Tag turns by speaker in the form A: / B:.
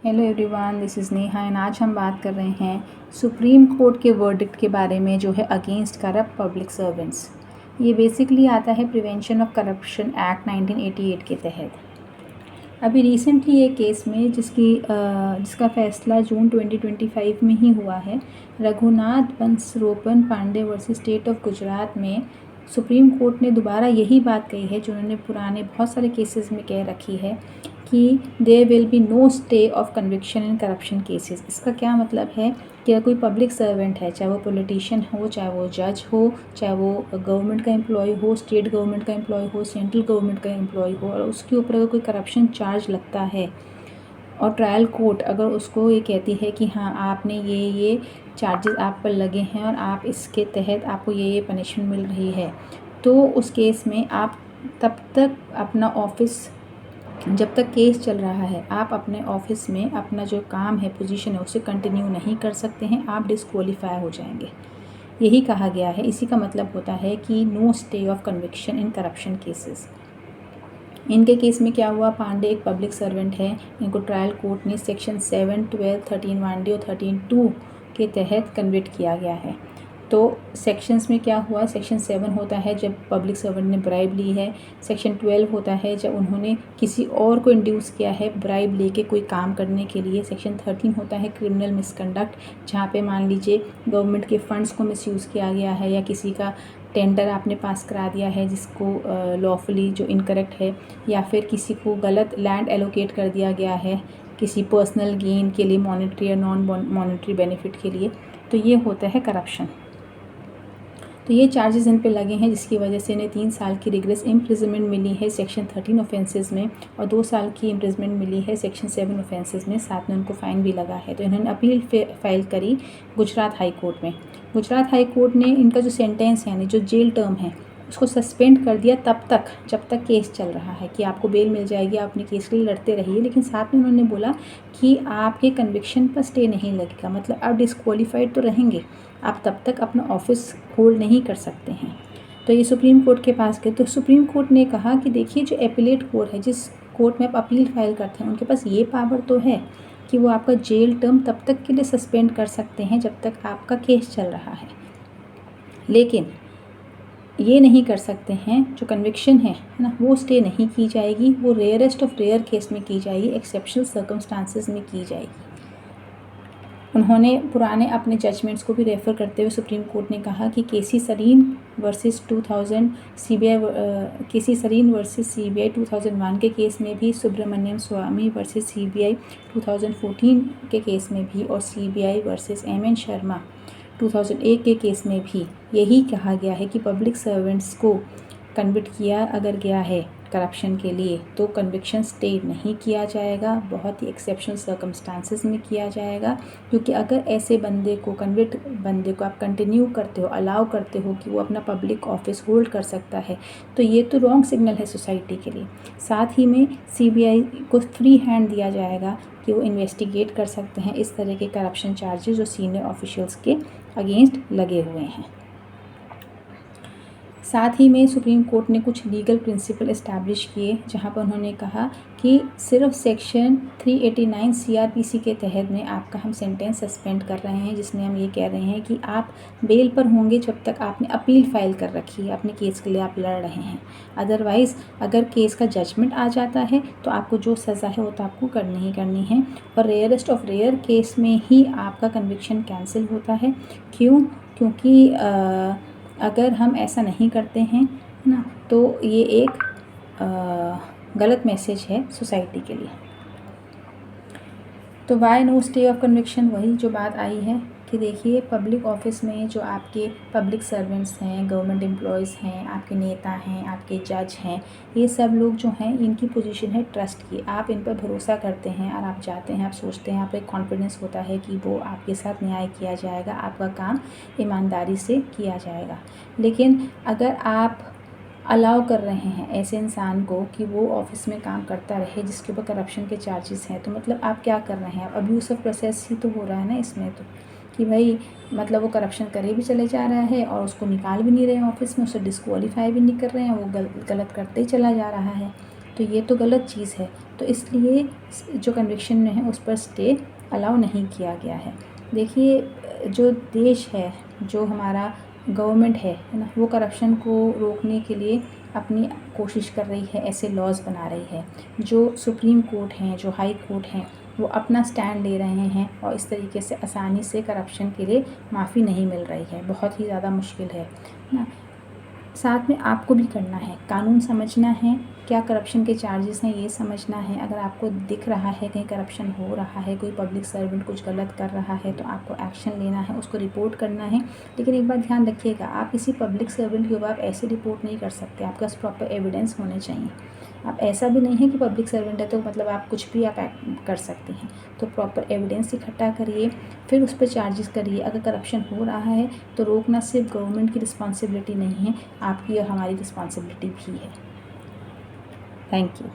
A: Hello everyone, this is Neha and आज हम बात कर रहे हैं सुप्रीम कोर्ट के वर्डिक्ट के बारे में जो है अगेंस्ट करप्ट पब्लिक सर्वेंट्स। ये बेसिकली आता है प्रिवेंशन ऑफ करप्शन एक्ट 1988 के तहत। अभी रिसेंटली एक केस में जिसका फैसला जून 2025 में ही हुआ है, Raghunath Bansropan Pandey versus state of Gujarat में सुप्रीम कोर्ट ने दोबारा यही बात कही है जो उन्होंने पुराने बहुत सारे केसेस में कह रखी है कि there will be no stay of conviction in corruption cases. इसका क्या मतलब है कि अगर कोई पब्लिक सर्वेंट है, चाहे वो पॉलिटिशियन हो, चाहे वो जज हो, चाहे वो गवर्नमेंट का एम्प्लॉय हो, स्टेट गवर्नमेंट का एम्प्लॉय हो, सेंट्रल गवर्नमेंट का एम्प्लॉय हो, और उसके ऊपर अगर कोई करप्शन चार्ज लगता है और ट्रायल कोर्ट अगर उसको ये कहती है कि हाँ आपने ये चार्जेस आप पर लगे हैं और आप इसके तहत आपको ये पनिशमेंट मिल रही है, तो उस केस में आप तब तक अपना ऑफिस, जब तक केस चल रहा है, आप अपने ऑफिस में अपना जो काम है, पोजीशन है, उसे कंटिन्यू नहीं कर सकते हैं, आप डिस्क्वालीफाई हो जाएंगे। यही कहा गया है। इसी का मतलब होता है कि no stay of conviction in corruption cases. इनके केस में क्या हुआ, पांडे एक पब्लिक सर्वेंट है, इनको ट्रायल कोर्ट ने सेक्शन 7, 12, 13(1)(d) और 13(2) के तहत कन्विक्ट किया गया है। तो सेक्शंस में क्या हुआ, सेक्शन 7 होता है जब पब्लिक सर्वेंट ने ब्राइब ली है, सेक्शन 12 होता है जब उन्होंने किसी और को इंड्यूस किया है ब्राइब लेके कोई काम करने के लिए, सेक्शन 13 होता है क्रिमिनल मिसकंडक्ट, जहाँ पे मान लीजिए गवर्नमेंट के फंड्स को मिसयूज़ किया गया है या किसी का टेंडर आपने पास करा दिया है जिसको लॉफुली जो इनकरेक्ट है, या फिर किसी को गलत लैंड एलोकेट कर दिया गया है किसी पर्सनल गेन के लिए, मॉनेटरी या नॉन मॉनेटरी बेनिफिट के लिए, तो ये होता है करप्शन। तो ये चार्जेस इन पे लगे हैं जिसकी वजह से इन्हें 3 साल की रिग्रेस इम्प्रिजनमेंट मिली है सेक्शन 13 ऑफेंसेस में, और 2 साल की इम्प्रिजनमेंट मिली है सेक्शन 7 ऑफेंसेस में, साथ में उनको फ़ाइन भी लगा है। तो इन्होंने अपील फाइल करी गुजरात हाई कोर्ट में। गुजरात हाई कोर्ट ने इनका जो सेंटेंस यानी जो जेल टर्म है उसको सस्पेंड कर दिया तब तक जब तक केस चल रहा है, कि आपको बेल मिल जाएगी, आप अपने केस के लिए लड़ते रहिए, लेकिन साथ में उन्होंने बोला कि आपके कन्विक्शन पर स्टे नहीं लगेगा, मतलब आप डिस्क्वालीफाइड तो रहेंगे, आप तब तक अपना ऑफिस होल्ड नहीं कर सकते हैं। तो ये सुप्रीम कोर्ट के पास गए, तो सुप्रीम कोर्ट ने कहा कि देखिए जो एपीलेट कोर्ट है, जिस कोर्ट में आप अपील फाइल करते हैं, उनके पास ये पावर तो है कि वो आपका जेल टर्म तब तक के लिए सस्पेंड कर सकते हैं जब तक आपका केस चल रहा है, लेकिन ये नहीं कर सकते हैं जो कन्विक्शन है ना, वो स्टे नहीं की जाएगी, वो रेयरेस्ट ऑफ रेयर केस में की जाएगी, एक्सेप्शनल सर्कमस्टांसेस में की जाएगी। उन्होंने पुराने अपने जजमेंट्स को भी रेफ़र करते हुए सुप्रीम कोर्ट ने कहा कि केसी सरीन वर्सेस 2000 सीबीआई केसी सरीन वर्सेस सीबीआई 2001 के केस में भी, सुब्रमण्यम स्वामी वर्सेस सीबीआई 2014 के केस में भी, और सीबीआई वर्सेस एमएन शर्मा 2001 के केस में भी यही कहा गया है कि पब्लिक सर्वेंट्स को कन्विक्ट किया अगर गया है करप्शन के लिए तो कन्विक्शन स्टे नहीं किया जाएगा, बहुत ही एक्सेप्शनल सर्कमस्टांसेस में किया जाएगा, क्योंकि अगर ऐसे बंदे को, कन्विक्ट बंदे को आप कंटिन्यू करते हो, अलाउ करते हो कि वो अपना पब्लिक ऑफिस होल्ड कर सकता है, तो ये तो रॉन्ग सिग्नल है सोसाइटी के लिए। साथ ही में सीबीआई को फ्री हैंड दिया जाएगा कि वो इन्वेस्टिगेट कर सकते हैं इस तरह के करप्शन चार्जेस जो सीनियर ऑफिशियल्स के अगेंस्ट लगे हुए हैं। साथ ही में सुप्रीम कोर्ट ने कुछ लीगल प्रिंसिपल इस्टेब्लिश किए, जहां पर उन्होंने कहा कि सिर्फ सेक्शन 389 सीआरपीसी के तहत में आपका हम सेंटेंस सस्पेंड कर रहे हैं, जिसमें हम ये कह रहे हैं कि आप बेल पर होंगे जब तक आपने अपील फाइल कर रखी है, अपने केस के लिए आप लड़ रहे हैं। अदरवाइज़ अगर केस का जजमेंट आ जाता है तो आपको जो सज़ा है वो तो आपको करनी ही करनी है, और रेयरेस्ट ऑफ रेयर केस में ही आपका कन्विक्शन कैंसिल होता है। क्यों? क्योंकि अगर हम ऐसा नहीं करते हैं ना, तो ये एक गलत मैसेज है सोसाइटी के लिए। तो why no stay of conviction, वही जो बात आई है कि देखिए पब्लिक ऑफिस में जो आपके पब्लिक सर्वेंट्स हैं, गवर्नमेंट एम्प्लॉयज़ हैं, आपके नेता हैं, आपके जज हैं, ये सब लोग जो हैं इनकी पोजीशन है ट्रस्ट की, आप इन पर भरोसा करते हैं और आप जाते हैं, आप सोचते हैं, आप एक कॉन्फिडेंस होता है कि वो आपके साथ न्याय किया जाएगा, आपका काम ईमानदारी से किया जाएगा। लेकिन अगर आप अलाउ कर रहे हैं ऐसे इंसान को कि वो ऑफिस में काम करता रहे जिसके ऊपर करप्शन के चार्जेस हैं, तो मतलब आप क्या कर रहे हैं, आप अब्यूज ऑफ प्रोसेस ही तो हो रहा है ना इसमें, तो कि भाई मतलब वो करप्शन करे भी चले जा रहा है और उसको निकाल भी नहीं रहे हैं ऑफिस में, उसे डिस्क्वालीफाई भी नहीं कर रहे हैं, वो गलत करते ही चला जा रहा है। तो ये तो गलत चीज़ है। तो इसलिए जो कन्विक्शन में है उस पर स्टे अलाउ नहीं किया गया है। देखिए, जो देश है, जो हमारा गवर्नमेंट है ना, वो करप्शन को रोकने के लिए अपनी कोशिश कर रही है, ऐसे लॉज़ बना रही है। जो सुप्रीम कोर्ट हैं, जो हाई कोर्ट हैं, वो अपना स्टैंड ले रहे हैं और इस तरीके से आसानी से करप्शन के लिए माफ़ी नहीं मिल रही है। बहुत ही ज़्यादा मुश्किल है ना। साथ में आपको भी करना है, कानून समझना है, क्या करप्शन के चार्जेस हैं ये समझना है। अगर आपको दिख रहा है कहीं करप्शन हो रहा है, कोई पब्लिक सर्वेंट कुछ गलत कर रहा है, तो आपको एक्शन लेना है, उसको रिपोर्ट करना है। लेकिन एक बात ध्यान रखिएगा, आप किसी पब्लिक सर्वेंट के ऊपर आप ऐसे रिपोर्ट नहीं कर सकते, आपके पास प्रॉपर एविडेंस होने चाहिए। आप ऐसा भी नहीं है कि पब्लिक सर्वेंट है तो मतलब आप कुछ भी आप कर सकते हैं। तो प्रॉपर एविडेंस इकट्ठा करिए, फिर उस पर चार्जेस करिए। अगर करप्शन हो रहा है तो रोकना सिर्फ गवर्नमेंट की रिस्पॉन्सिबिलिटी नहीं है, आपकी और हमारी रिस्पॉन्सिबिलिटी भी है। Thank you.